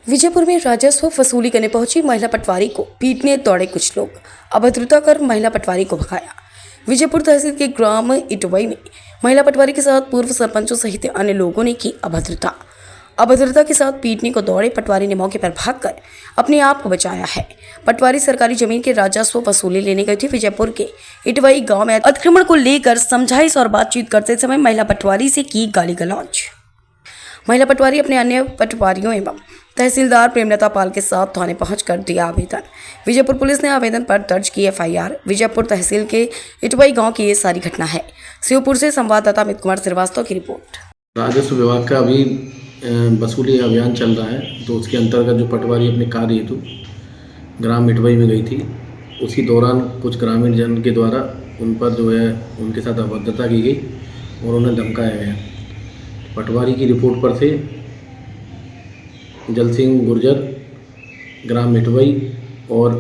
विजयपुर में राजस्व वसूली करने पहुंची महिला पटवारी को पीटने दौड़े कुछ लोग। अभद्रता कर महिला पटवारी को भगाया। विजयपुर तहसील के ग्राम इटवई में महिला पटवारी के साथ पूर्व सरपंचों सहित अन्य लोगों ने की अभद्रता के साथ पीटने को दौड़े पटवारी ने मौके पर भागकर अपने आप को बचाया है। पटवारी सरकारी जमीन के राजस्व वसूली लेने गई थी। विजयपुर के इटवई गांव में अतिक्रमण को लेकर समझाइश और बातचीत करते समय महिला पटवारी से की गाली गलौज। महिला पटवारी अपने अन्य पटवारियों एवं तहसीलदार प्रेमलता पाल के साथ थाने पहुंचकर दिया आवेदन। विजयपुर पुलिस ने आवेदन पर दर्ज की FIR। विजयपुर तहसील के इटवई गांव की ये सारी घटना है। शिवपुर से संवाददाता अमित कुमार श्रीवास्तव की रिपोर्ट। राजस्व विभाग का अभी वसूली अभियान चल रहा है, तो उसके अंतर्गत जो पटवारी अपने कार्य हेतु ग्राम इटवई में गई थी, उसी दौरान कुछ ग्रामीण जन के द्वारा उन पर जो है उनके साथ अभद्रता की गई और उन्हें धमकाया गया। पटवारी की रिपोर्ट पर से जल सिंह गुर्जर ग्राम इटवई और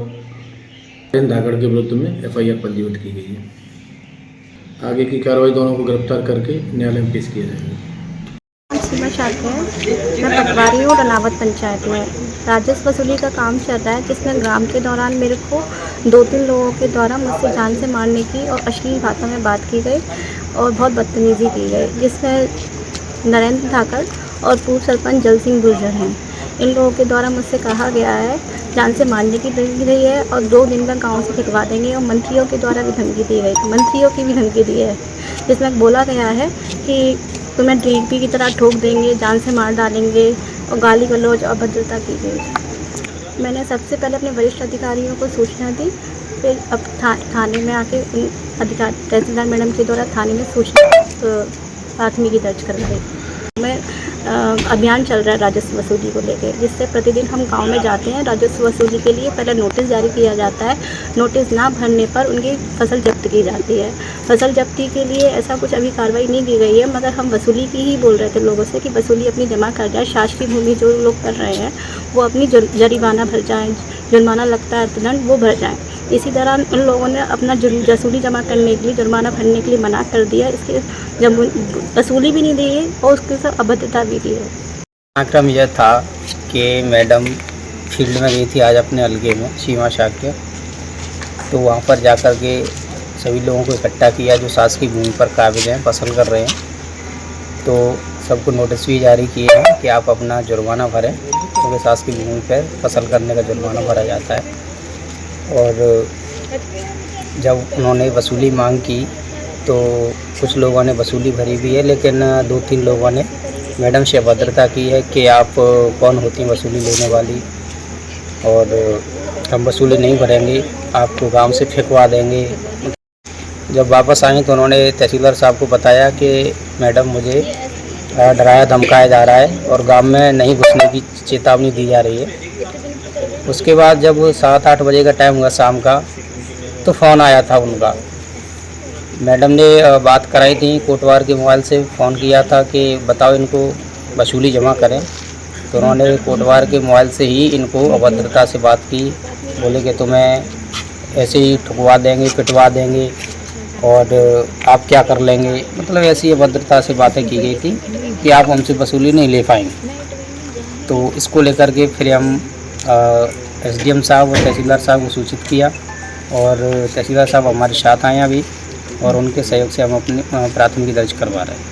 धाकड़ के विरुद्ध में FIR पंजीबद्ध की गई है। आगे की कार्रवाई दोनों को गिरफ्तार करके न्यायालय में पेश किया जाएगा। सीमा शाक्य है। मैं पटवारी हूँ रनावत पंचायत में। राजस्व वसूली का काम चल रहा है, जिसमें ग्राम के दौरान मेरे को 2-3 लोगों के द्वारा मुझसे जान से मारने की और अश्लील भाषा में बात की गई और बहुत बदतमीजी की गई, जिसमें नरेंद्र धाकड़ और पूर्व सरपंच जल सिंह गुर्जर हैं। इन लोगों के द्वारा मुझसे कहा गया है जान से मारने की धमकी दी है और 2 दिन का गांव से फिकवा देंगे, और मंत्रियों के द्वारा भी धमकी दी गई, मंत्रियों की भी धमकी दी है, जिसमें बोला गया है कि तुम्हें DP की तरह ठोक देंगे, जान से मार डालेंगे और गाली गलौज और अभद्रता की गई। मैंने सबसे पहले अपने वरिष्ठ अधिकारियों को सूचना दी, फिर अब थाने में आके अधिकारी तहसीलदार मैडम के द्वारा थाने में सूचना प्राथमिकी दर्ज करवाई। मैं अभियान चल रहा है राजस्व वसूली को लेकर, जिससे प्रतिदिन हम गांव में जाते हैं। राजस्व वसूली के लिए पहले नोटिस जारी किया जाता है, नोटिस ना भरने पर उनकी फसल जब्त की जाती है। फसल जब्ती के लिए ऐसा कुछ अभी कार्रवाई नहीं की गई है, मगर हम वसूली की ही बोल रहे थे लोगों से कि वसूली अपनी जमा कर जाए। शासकीय भूमि जो लोग कर रहे हैं वो अपनी जरिमाना भर जाएँ, जुर्माना लगता है अर्थदंड वो भर जाएँ। इसी दौरान उन लोगों ने अपना वसूली जमा करने के लिए, जुर्माना भरने के लिए मना कर दिया। इसके जब वसूली भी नहीं दी है और उसके साथ अभद्रता भी दी है। कार्यक्रम यह था कि मैडम फील्ड में गई थी आज अपने हल्के में सीमा शाक्य, तो वहाँ पर जाकर के सभी लोगों को इकट्ठा किया जो शासकीय भूमि पर काबिज हैं, फसल कर रहे हैं। तो सबको नोटिस भी जारी किए हैं कि आप अपना जुर्माना भरें, क्योंकि शासकीय भूमि पर फसल करने का जुर्माना भरा जाता है। और जब उन्होंने वसूली मांग की तो कुछ लोगों ने वसूली भरी भी है, लेकिन 2-3 लोगों ने मैडम से अभद्रता की है कि आप कौन होती हैं वसूली लेने वाली, और हम वसूली नहीं भरेंगे, आपको गांव से फेंकवा देंगे। जब वापस आए तो उन्होंने तहसीलदार साहब को बताया कि मैडम मुझे डराया धमकाया जा रहा है और गांव में नहीं घुसने की चेतावनी दी जा रही है। उसके बाद जब 7-8 बजे का टाइम हुआ शाम का, तो फ़ोन आया था उनका। मैडम ने बात कराई थी, कोटवार के मोबाइल से फ़ोन किया था कि बताओ इनको वसूली जमा करें। तो उन्होंने कोटवार के मोबाइल से ही इनको अभद्रता से बात की, बोले कि तुम्हें ऐसे ही ठुकवा देंगे, पिटवा देंगे और आप क्या कर लेंगे, मतलब ऐसी अभद्रता से बातें की गई थी कि आप हमसे वसूली नहीं ले पाएंगे। तो इसको लेकर के फिर हम SDM साहब और तहसीलदार साहब को सूचित किया, और तहसीलदार साहब हमारे साथ आए अभी, और उनके सहयोग से हम अपनी प्राथमिकी दर्ज करवा रहे हैं।